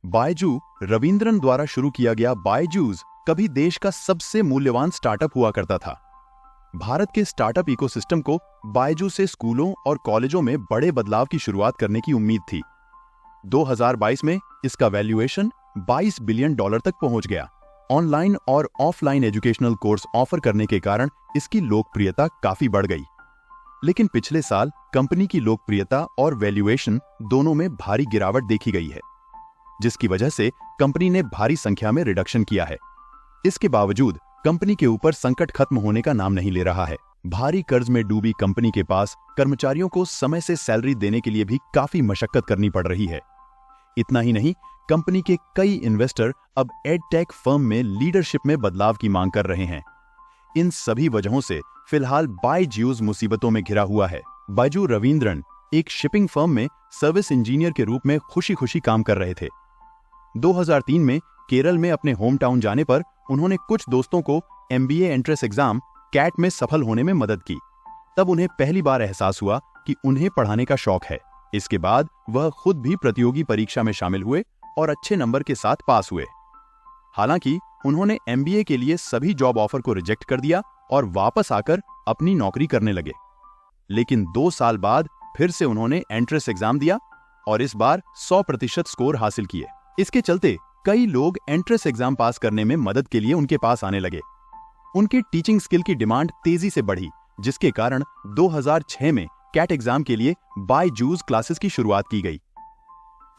बायजू रविंद्रन द्वारा शुरू किया गया बायजूस कभी देश का सबसे मूल्यवान स्टार्टअप हुआ करता था। भारत के स्टार्टअप इकोसिस्टम को बायजू से स्कूलों और कॉलेजों में बड़े बदलाव की शुरुआत करने की उम्मीद थी। 2022 में इसका वैल्यूएशन $22 बिलियन तक पहुंच गया। ऑनलाइन और ऑफलाइन एजुकेशनल कोर्स ऑफर करने के कारण इसकी लोकप्रियता काफी बढ़ गई। लेकिन पिछले साल कंपनी की लोकप्रियता और वैल्यूएशन दोनों में भारी गिरावट देखी गई है, जिसकी वजह से कंपनी ने भारी संख्या में रिडक्शन किया है। इसके बावजूद कंपनी के ऊपर संकट खत्म होने का नाम नहीं ले रहा है। भारी कर्ज में डूबी कंपनी के पास कर्मचारियों को समय से सैलरी देने के लिए भी काफी मशक्कत करनी पड़ रही है। इतना ही नहीं, कंपनी के कई इन्वेस्टर अब एडटेक फर्म में लीडरशिप में बदलाव की मांग कर रहे हैं। इन सभी वजहों से फिलहाल बायजूस मुसीबतों में घिरा हुआ है। बायजू रविंद्रन एक शिपिंग फर्म में सर्विस इंजीनियर के रूप में खुशी खुशी काम कर रहे थे। 2003 में केरल में अपने होम टाउन जाने पर उन्होंने कुछ दोस्तों को MBA एंट्रेंस एग्जाम कैट में सफल होने में मदद की। तब उन्हें पहली बार एहसास हुआ कि उन्हें पढ़ाने का शौक है। इसके बाद वह खुद भी प्रतियोगी परीक्षा में शामिल हुए और अच्छे नंबर के साथ पास हुए। हालांकि उन्होंने MBA के लिए सभी जॉब ऑफर को रिजेक्ट कर दिया और वापस आकर अपनी नौकरी करने लगे। लेकिन 2 साल बाद फिर से उन्होंने एंट्रेंस एग्जाम दिया और इस बार 100% स्कोर हासिल किए। इसके चलते कई लोग एंट्रेंस एग्जाम पास करने में मदद के लिए उनके पास आने लगे। उनके टीचिंग स्किल की डिमांड तेजी से बढ़ी, जिसके कारण 2006 में कैट एग्जाम के लिए बायजूस क्लासेस की शुरुआत की गई।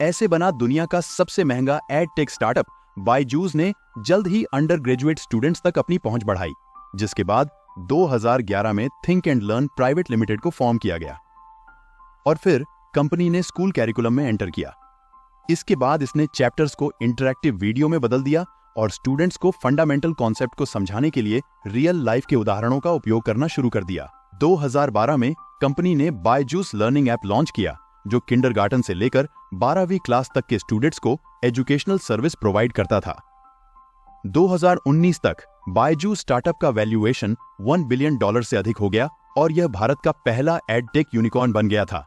ऐसे बना दुनिया का सबसे महंगा एडटेक स्टार्टअप बायजूस ने जल्द ही अंडर ग्रेजुएट स्टूडेंट्स तक अपनी पहुंच बढ़ाई, जिसके बाद 2011 में think and learn private limited को फॉर्म किया गया और फिर कंपनी ने स्कूल कैरिकुलम में एंटर किया। इसके बाद इसने चैप्टर्स को इंटरैक्टिव वीडियो में बदल दिया और स्टूडेंट्स को फंडामेंटल कॉन्सेप्ट को समझाने के लिए रियल लाइफ के उदाहरणों का उपयोग करना शुरू कर दिया। 2012 में कंपनी ने बायजूस लर्निंग ऐप लॉन्च किया, जो किंडरगार्टन से लेकर 12वीं क्लास तक के स्टूडेंट्स को एजुकेशनल सर्विस प्रोवाइड करता था। 2019 तक बायजूस स्टार्टअप का वैल्यूएशन $1 बिलियन से अधिक हो गया और यह भारत का पहला एडटेक यूनिकॉर्न बन गया था।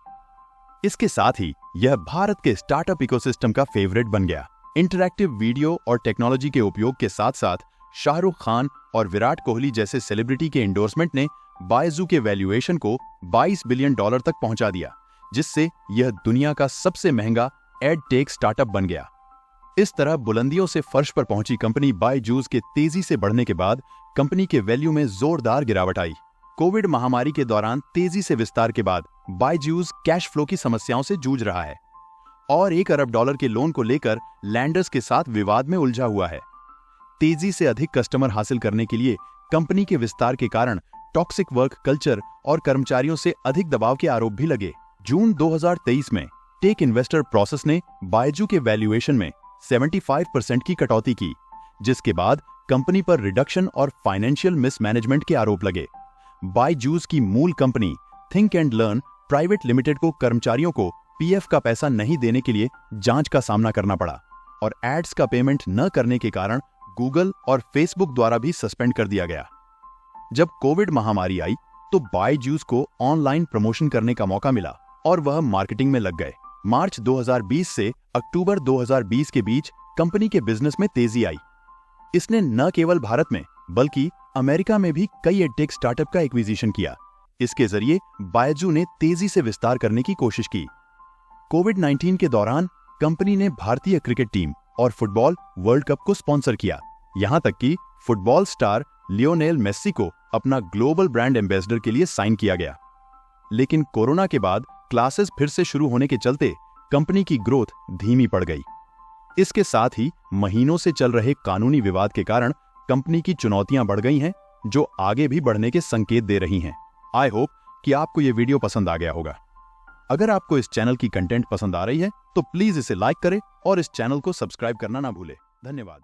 इसके साथ ही यह भारत के स्टार्टअप इकोसिस्टम का फेवरेट बन गया। इंटरैक्टिव वीडियो और टेक्नोलॉजी के उपयोग के साथ साथ शाहरुख खान और विराट कोहली जैसे सेलिब्रिटी के एंडोर्समेंट ने बायजू के वैल्यूएशन को $22 बिलियन तक पहुंचा दिया, जिससे यह दुनिया का सबसे महंगा एडटेक स्टार्टअप बन गया। इस तरह बुलंदियों से फर्श पर पहुंची कंपनी बायजूस के तेजी से बढ़ने के बाद कंपनी के वैल्यू में जोरदार गिरावट आई। कोविड महामारी के दौरान तेजी से विस्तार के बाद बायजूस कैश फ्लो की समस्याओं से जूझ रहा है और $1 अरब के लोन को लेकर लैंडर्स के साथ विवाद में उलझा हुआ है। तेजी से अधिक कस्टमर हासिल करने के लिए कंपनी के विस्तार के कारण टॉक्सिक वर्क कल्चर और कर्मचारियों से अधिक दबाव के आरोप भी लगे। जून 2023 में टेक इन्वेस्टर प्रोसेस ने बायजू के वैल्यूएशन में 75% की कटौती की, जिसके बाद कंपनी पर रिडक्शन और फाइनेंशियल मिसमैनेजमेंट के आरोप लगे। बायजूस की मूल company think and learn private limited को कर्मचारियों को PF का पैसा नहीं देने के लिए जांच का सामना करना पड़ा और एड्स का पेमेंट न करने के कारण गूगल और फेसबुक द्वारा भी सस्पेंड कर दिया गया। जब कोविड महामारी आई तो बायजूस को ऑनलाइन प्रमोशन करने का मौका मिला और वह मार्केटिंग में लग गए। मार्च 2020 से अक्टूबर 2020 के बीच कंपनी के बिजनेस में तेजी आई। इसने न केवल भारत में बल्कि अमेरिका में भी कई एडटेक स्टार्टअप का एक्विजिशन किया। इसके जरिए बायजू ने तेजी से विस्तार करने की कोशिश की। कोविड-19 के दौरान कंपनी ने भारतीय क्रिकेट टीम और फुटबॉल वर्ल्ड कप को स्पॉन्सर किया। यहां तक कि फुटबॉल स्टार लियोनेल मेस्सी को अपना ग्लोबल ब्रांड एम्बेसडर के लिए साइन किया गया। लेकिन कोरोना के बाद क्लासेस फिर से शुरू होने के चलते कंपनी की ग्रोथ धीमी पड़ गई। इसके साथ ही महीनों से चल रहे कानूनी विवाद के कारण कंपनी की चुनौतियां बढ़ गई हैं, जो आगे भी बढ़ने के संकेत दे रही हैं। आई होप कि आपको ये वीडियो पसंद आ गया होगा। अगर आपको इस चैनल की कंटेंट पसंद आ रही है तो प्लीज इसे लाइक करें और इस चैनल को सब्सक्राइब करना ना भूलें। धन्यवाद।